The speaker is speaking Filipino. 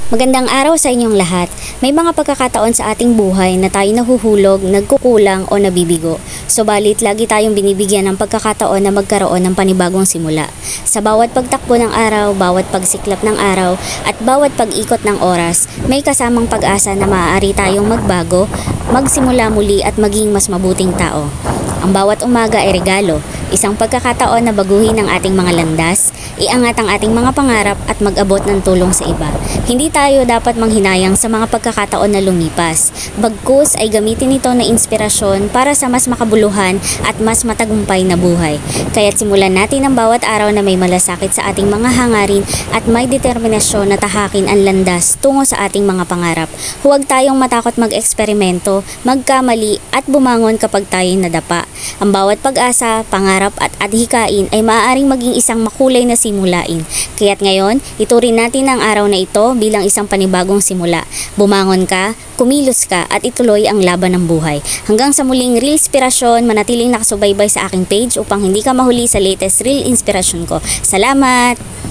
Magandang araw sa inyong lahat. May mga pagkakataon sa ating buhay na tayo nahuhulog, nagkukulang o nabibigo. Subalit lagi tayong binibigyan ng pagkakataon na magkaroon ng panibagong simula. Sa bawat pagtakbo ng araw, bawat pagsiklap ng araw, at bawat pag-ikot ng oras, may kasamang pag-asa na maaari tayong magbago, magsimula muli at maging mas mabuting tao. Ang bawat umaga ay regalo, isang pagkakataon na baguhin ang ating mga landas, iangat ang ating mga pangarap at mag-abot ng tulong sa iba. Hindi tayo dapat manghinayang sa mga pagkakataon na lumipas. Bagkus ay gamitin ito na inspirasyon para sa mas makabuluhan at mas matagumpay na buhay. Kaya't simulan natin ang bawat araw na may malasakit sa ating mga hangarin at may determinasyon na tahakin ang landas tungo sa ating mga pangarap. Huwag tayong matakot mag-eksperimento, magkamali at bumangon kapag tayo'y nadapa. Ang bawat pag-asa, pangarap at adhikain ay maaaring maging isang makulay na simulain. Kaya't ngayon, ituring natin ang araw na ito bilang isang panibagong simula. Bumangon ka, kumilos ka at ituloy ang laban ng buhay. Hanggang sa muling Real Inspirasyon, manatiling nakasubaybay sa aking page upang hindi ka mahuli sa latest Real Inspirasyon ko. Salamat!